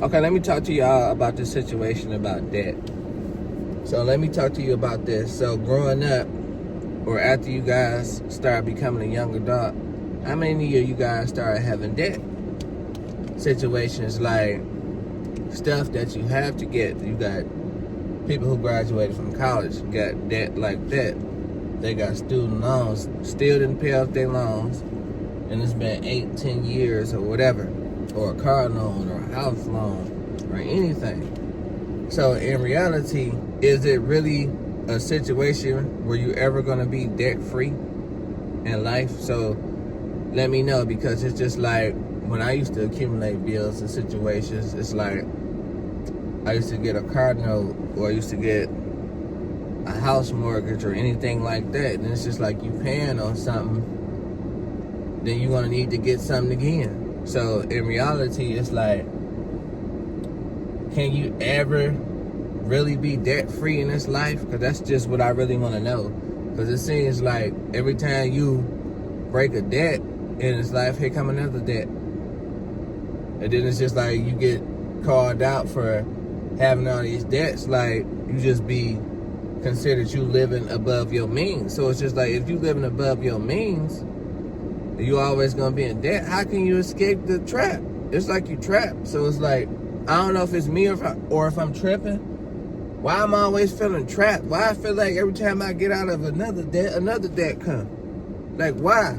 Okay, let me talk to y'all about this situation about debt. So let me talk to you about this. So growing up, or after you guys start becoming a young adult, how many of you guys started having debt? Situations like stuff that you have to get. You got people who graduated from college got debt like that. They got student loans, still didn't pay off their loans, and it's been 8, 10 years or whatever, or a car loan or a house loan or anything. So in reality, is it really a situation where you're ever going to be debt free in life? So let me know, because it's just like when I used to accumulate bills and situations, it's like I used to get a car note, or I used to get a house mortgage or anything like that, and it's just like you paying on something, then you're gonna need to get something again. So in reality, it's like, can you ever really be debt free in this life? Because that's just what I really want to know. Because it seems like every time you break a debt in this life, here come another debt, and then it's just like you get called out for having all these debts. Like you just be considered you living above your means. So it's just like, if you living above your means, you always gonna be in debt. How can you escape the trap? It's like you trapped. So it's like, I don't know if it's me or if I'm tripping. Why am I always feeling trapped? Why I feel like every time I get out of another debt come? Like, why?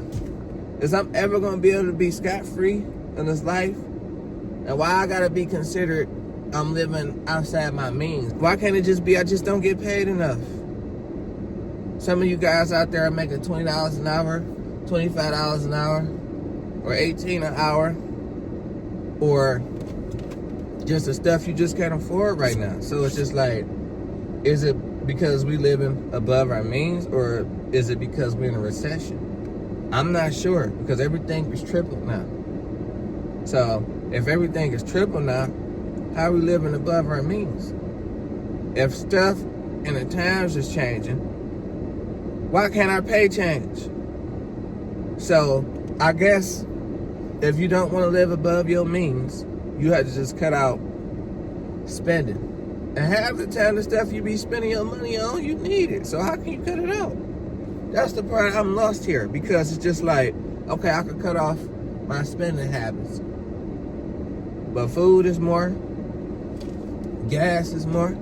Is I'm ever gonna be able to be scot-free in this life? And why I gotta be considered I'm living outside my means? Why can't it just be I just don't get paid enough? Some of you guys out there are making $20 an hour, $25 an hour, or $18 an hour, or just the stuff you just can't afford right now. So it's just like, is it because we living above our means, or is it because we're in a recession? I'm not sure, because everything is triple now. So if everything is triple now, how are we living above our means? If stuff and the times is changing, why can't our pay change? So I guess if you don't want to live above your means, you have to just cut out spending. And half the time, the stuff you be spending your money on, you need it. So how can you cut it out? That's the part I'm lost here, because it's just like, okay, I could cut off my spending habits, but food is more, gas is more,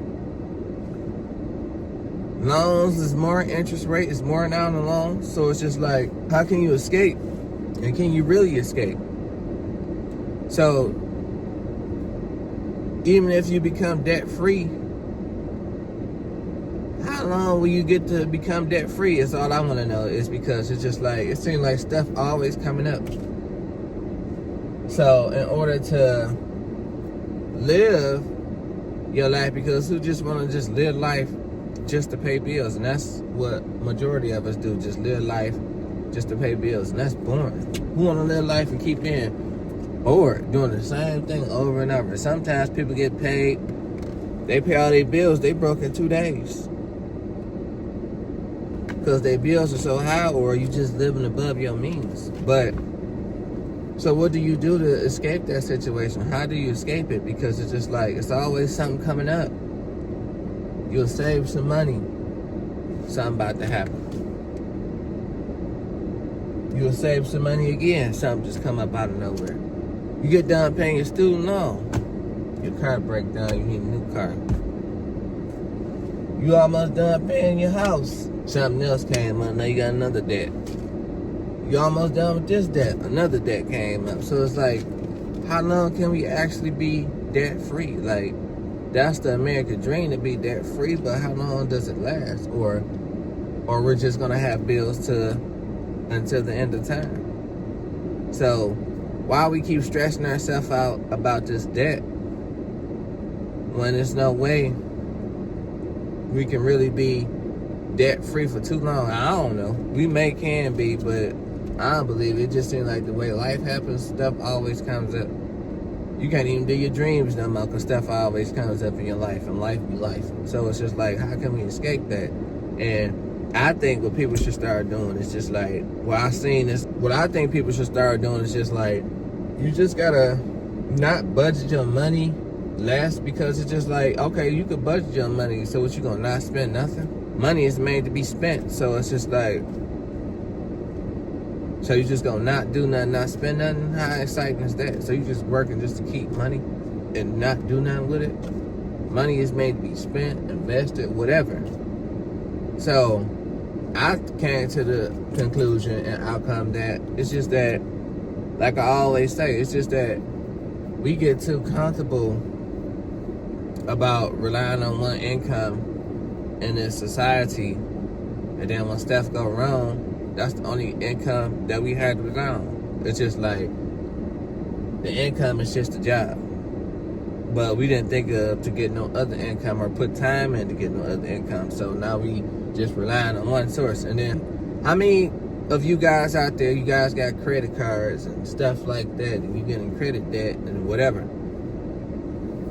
loans is more, interest rate is more now on the loans. So it's just like, how can you escape? And can you really escape? So even if you become debt free, how long will you get to become debt free? Is all I want to know. Is because it's just like, it seems like stuff always coming up. So in order to live your life, because who just want to just live life just to pay bills? And that's what majority of us do, just live life just to pay bills, and that's boring. Who want to live life and keep being bored doing the same thing over and over? Sometimes people get paid, they pay all their bills, they broke in 2 days because their bills are so high, or you just living above your means. But so what do you do to escape that situation? How do you escape it? Because it's just like, it's always something coming up. You'll save some money, something about to happen. You'll save some money again, something just come up out of nowhere. You get done paying your student loan, your car break down, you need a new car. You almost done paying your house, something else came up, now you got another debt. You almost done with this debt, another debt came up. So it's like, how long can we actually be debt free? Like, that's the American dream, to be debt free, but how long does it last? Or we're just gonna have bills until the end of time. So why we keep stressing ourselves out about this debt when there's no way we can really be debt free for too long? I don't know. We can be, but I don't believe it. It just seems like the way life happens, stuff always comes up. You can't even do your dreams no more, because stuff always comes up in your life, and life be life. So it's just like, how can we escape that? And I think what people should start doing is just like, what I think people should start doing is just like, you just gotta not budget your money less, because it's just like, okay, you could budget your money, so what, you gonna not spend nothing? Money is made to be spent, so it's just like, so you just gonna not do nothing, not spend nothing? How exciting is that? So you just working just to keep money and not do nothing with it? Money is made to be spent, invested, whatever. So I came to the conclusion and outcome that it's just that, like I always say, it's just that we get too comfortable about relying on one income in this society, and then when stuff go wrong, that's the only income that we had to rely on. It's just like the income is just a job, but we didn't think of to get no other income or put time in to get no other income. So now we just relying on one source. And then how many of you guys out there, you guys got credit cards and stuff like that, and you getting credit debt and whatever?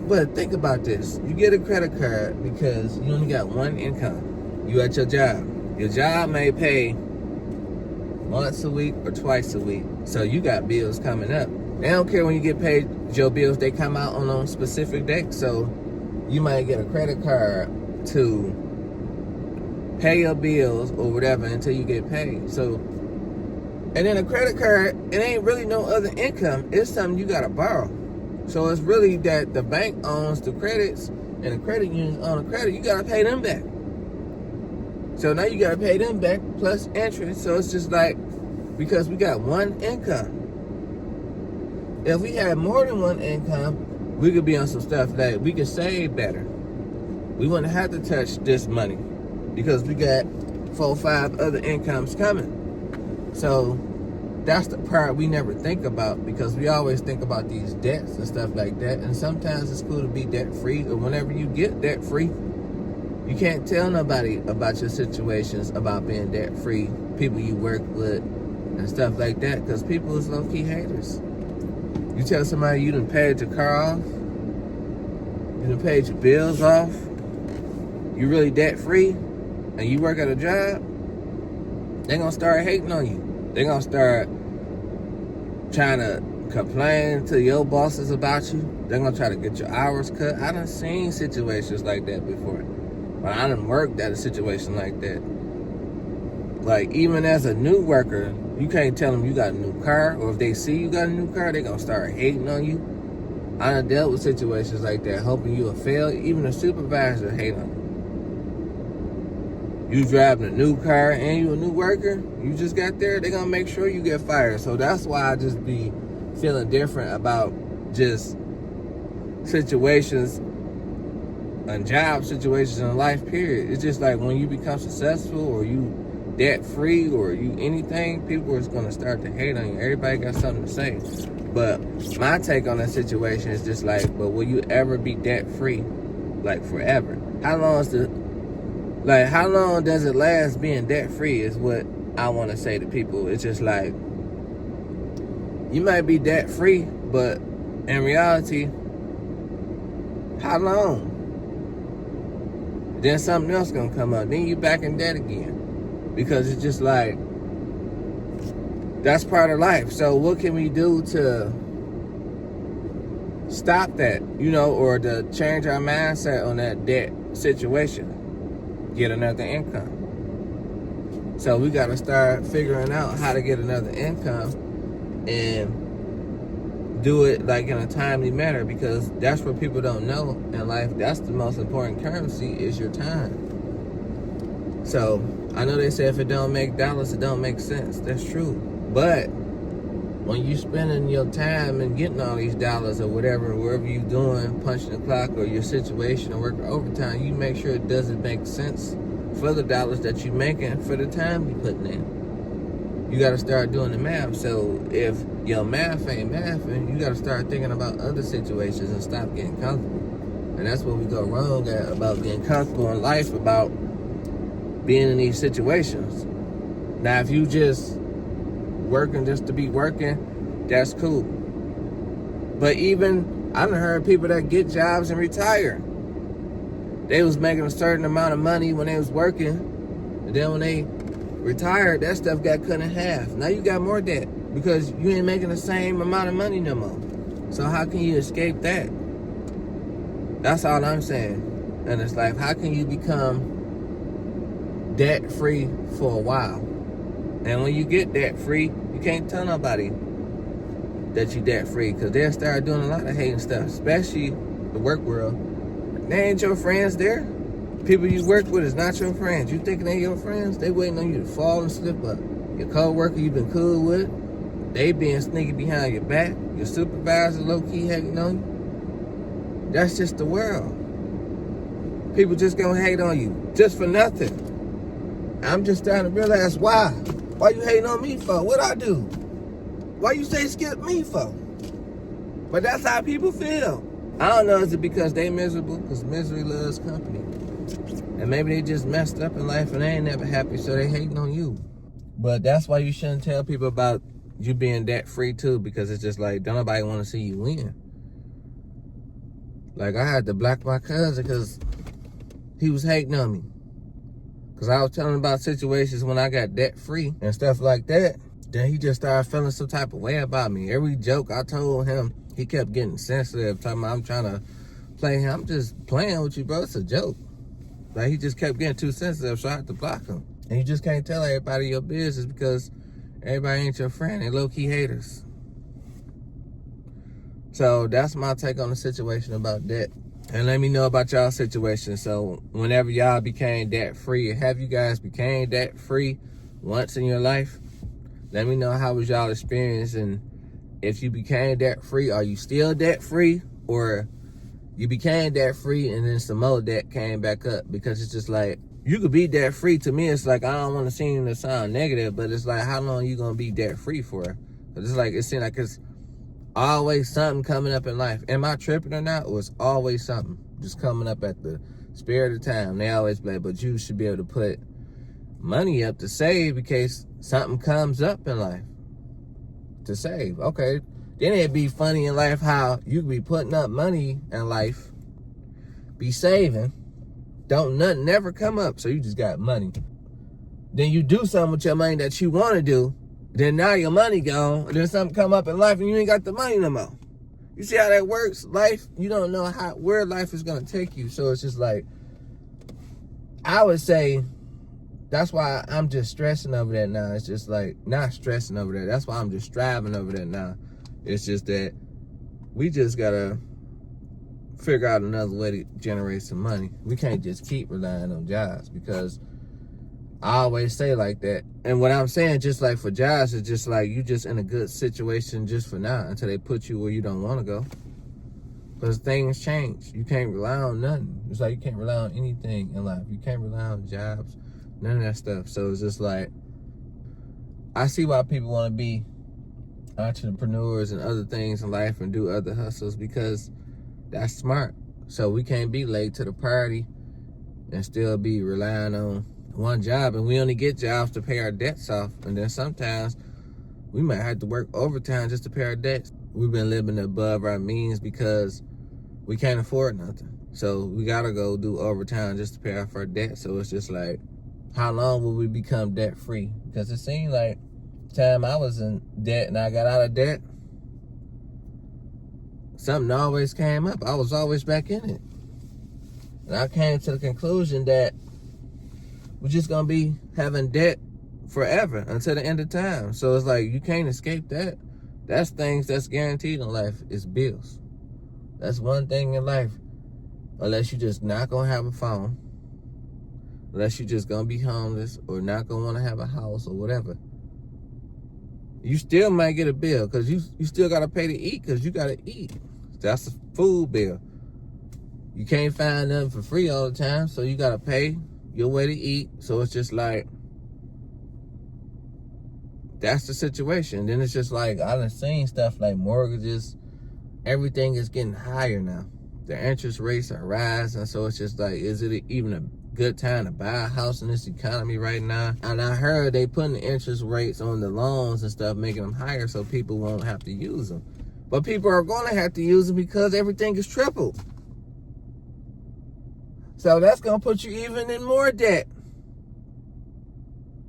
But think about this. You get a credit card because you only got one income. You at your job. Your job may pay once a week or twice a week. So you got bills coming up. They don't care when you get paid your bills. They come out on a specific date. So you might get a credit card to pay your bills or whatever until you get paid. So, and then a credit card, it ain't really no other income. It's something you got to borrow. So it's really that the bank owns the credits and the credit union own the credit. You got to pay them back. So now you got to pay them back plus interest. So it's just like, because we got one income. If we had more than one income, we could be on some stuff that we could save better. We wouldn't have to touch this money because we got 4 or 5 other incomes coming. So that's the part we never think about, because we always think about these debts and stuff like that. And sometimes it's cool to be debt free, or whenever you get debt free, you can't tell nobody about your situations about being debt free, people you work with and stuff like that, because people is low-key haters. You tell somebody you done paid your car off, you done paid your bills off, you really debt free, and you work at a job, they're gonna start hating on you. They're gonna start trying to complain to your bosses about you. They're gonna try to get your hours cut. I done seen situations like that before. But I done worked at a situation like that. Like, even as a new worker, you can't tell them you got a new car, or if they see you got a new car, they gonna start hating on you. I done dealt with situations like that, hoping you will fail. Even a supervisor hate on you. You driving a new car and you a new worker, you just got there, they gonna make sure you get fired. So that's why I just be feeling different about just situations and job situations in life, period. It's just like when you become successful, or you debt free, or you anything, people is gonna start to hate on you. Everybody got something to say. But my take on that situation is just like, but will you ever be debt free? Like forever? How long does it last being debt free is what I want to say to people. It's just like, you might be debt free, but in reality, how long? Then something else gonna come up. Then you back in debt again. Because it's just like, that's part of life. So what can we do to stop that, or to change our mindset on that debt situation? Get another income. So we got to start figuring out how to get another income and do it like in a timely manner, because that's what people don't know in life. That's the most important currency, is your time. So I know they say if it don't make dollars, it don't make sense. That's true. But when you spending your time and getting all these dollars or whatever, wherever you doing, punching the clock, or your situation or working overtime, you make sure it doesn't make sense for the dollars that you making for the time you putting in. You got to start doing the math. So if your math ain't mathing, you got to start thinking about other situations and stop getting comfortable. And that's where we go wrong at, about being comfortable in life, about being in these situations. Now, if you just working just to be working, that's cool. But even, I done heard people that get jobs and retire. They was making a certain amount of money when they was working, and then when they retired, that stuff got cut in half. Now you got more debt because you ain't making the same amount of money no more. So how can you escape that? That's all I'm saying. And it's like, how can you become debt free for a while? And when you get debt free, you can't tell nobody that you debt free, because they'll start doing a lot of hating stuff, especially the work world. They ain't your friends there. People you work with is not your friends. You thinking they your friends? They waiting on you to fall and slip up. Your co-worker you been cool with, they being sneaky behind your back. Your supervisor low-key hating on you. That's just the world. People just gonna hate on you just for nothing. I'm just starting to realize why. Why you hating on me for? What I do? Why you say skip me for? But that's how people feel. I don't know, is it because they miserable? Because misery loves company. And maybe they just messed up in life and they ain't never happy, so they hating on you. But that's why you shouldn't tell people about you being debt free too, because it's just like, don't nobody want to see you win. Like, I had to block my cousin because he was hating on me. Because I was telling him about situations when I got debt free and stuff like that. Then he just started feeling some type of way about me. Every joke I told him, he kept getting sensitive, talking about I'm trying to play him. I'm just playing with you, bro. It's a joke. Like, he just kept getting too sensitive, so I had to block him. And you just can't tell everybody your business because everybody ain't your friend. They low-key haters. So that's my take on the situation about debt. And let me know about y'all's situation. So whenever y'all became debt-free, have you guys became debt-free once in your life? Let me know how was y'all experience, and if you became debt-free, are you still debt-free? Or you became debt-free and then some more debt came back up? Because it's just like, you could be debt-free. To me, it's like, I don't want to seem to sound negative, but it's like, how long you going to be debt-free for? Because it's like, it seems like it's always something coming up in life. Am I tripping or not? Or it's always something just coming up at the spirit of the time. They always play, but you should be able to put money up to save in case something comes up in life to save. Okay, then it'd be funny in life how you could be putting up money in life, be saving, don't nothing never come up, so you just got money. Then you do something with your money that you want to do, then now your money gone, and then something come up in life and you ain't got the money no more. You see how that works? Life, you don't know where life is gonna take you. So it's just like, I would say, that's why I'm just stressing over that now. It's just like, not stressing over that. That's why I'm just striving over that now. It's just that we just gotta figure out another way to generate some money. We can't just keep relying on jobs, because I always say like that. And what I'm saying, just like for jobs, is just like, you just in a good situation just for now until they put you where you don't want to go. Because things change. You can't rely on nothing. It's like you can't rely on anything in life. You can't rely on jobs, none of that stuff. So it's just like, I see why people want to be entrepreneurs and other things in life and do other hustles, because that's smart. So we can't be late to the party and still be relying on one job, and we only get jobs to pay our debts off, and then sometimes we might have to work overtime just to pay our debts. We've been living above our means because we can't afford nothing, so we gotta go do overtime just to pay off our debt. So it's just like, how long will we become debt free? Because it seemed like the time I was in debt and I got out of debt, something always came up. I was always back in it, and I came to the conclusion that we're just gonna be having debt forever until the end of time. So it's like, you can't escape that. That's things that's guaranteed in life, is bills. That's one thing in life. Unless you just not gonna have a phone, unless you just gonna be homeless or not gonna wanna have a house or whatever, you still might get a bill, because you still gotta pay to eat, because you gotta eat. That's a food bill. You can't find nothing for free all the time, so you gotta pay your way to eat. So it's just like, that's the situation. Then it's just like, I done seen stuff like mortgages, everything is getting higher now. The interest rates are rising, so it's just like, is it even a good time to buy a house in this economy right now? And I heard they putting the interest rates on the loans and stuff, making them higher so people won't have to use them. But people are going to have to use them because everything is tripled. So that's going to put you even in more debt.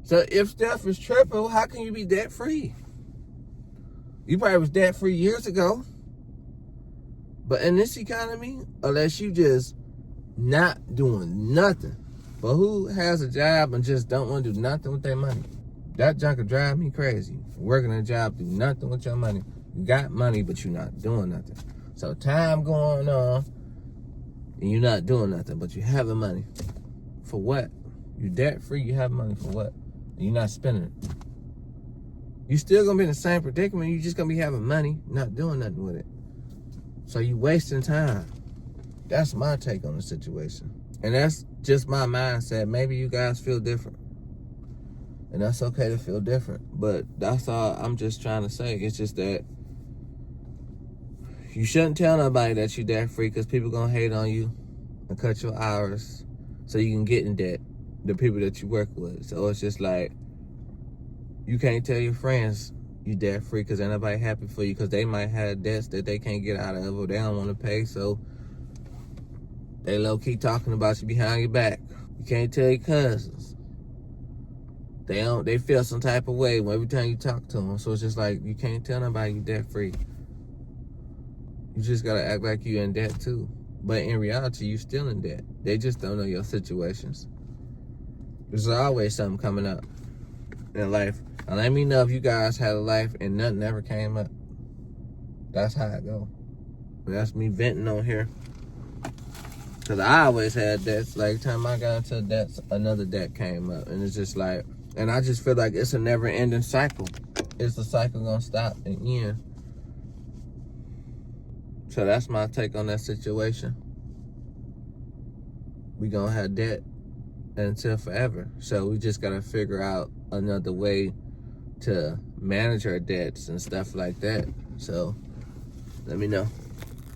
So if stuff is triple, how can you be debt free? You probably was debt free years ago. But in this economy, unless you just not doing nothing, but who has a job and just don't want to do nothing with their money? That junk could drive me crazy. Working a job, do nothing with your money. You got money, but you're not doing nothing. So time going on, and you're not doing nothing, but you having money. For what? You debt free, you have money for what? And you're not spending it. You still gonna be in the same predicament. You just gonna be having money, not doing nothing with it. So you wasting time. That's my take on the situation. And that's just my mindset. Maybe you guys feel different. And that's okay to feel different. But that's all I'm just trying to say. It's just that you shouldn't tell nobody that you're debt free, because people gonna hate on you and cut your hours so you can get in debt, the people that you work with. So it's just like, you can't tell your friends you debt free because ain't nobody happy for you, because they might have debts that they can't get out of or they don't want to pay. So they low-key talking about you behind your back. You can't tell your cousins. They feel some type of way every time you talk to them. So it's just like, you can't tell nobody you debt free. You just gotta act like you in debt too. But in reality, you still in debt. They just don't know your situations. There's always something coming up in life. And let me know if you guys had a life and nothing ever came up. That's how it go. That's me venting on here. Because I always had debts. Like, every time I got into debts, another debt came up. And it's just like, and I just feel like it's a never-ending cycle. Is the cycle gonna stop and end? So that's my take on that situation. We gonna have debt until forever. So we just gotta figure out another way to manage our debts and stuff like that. So let me know.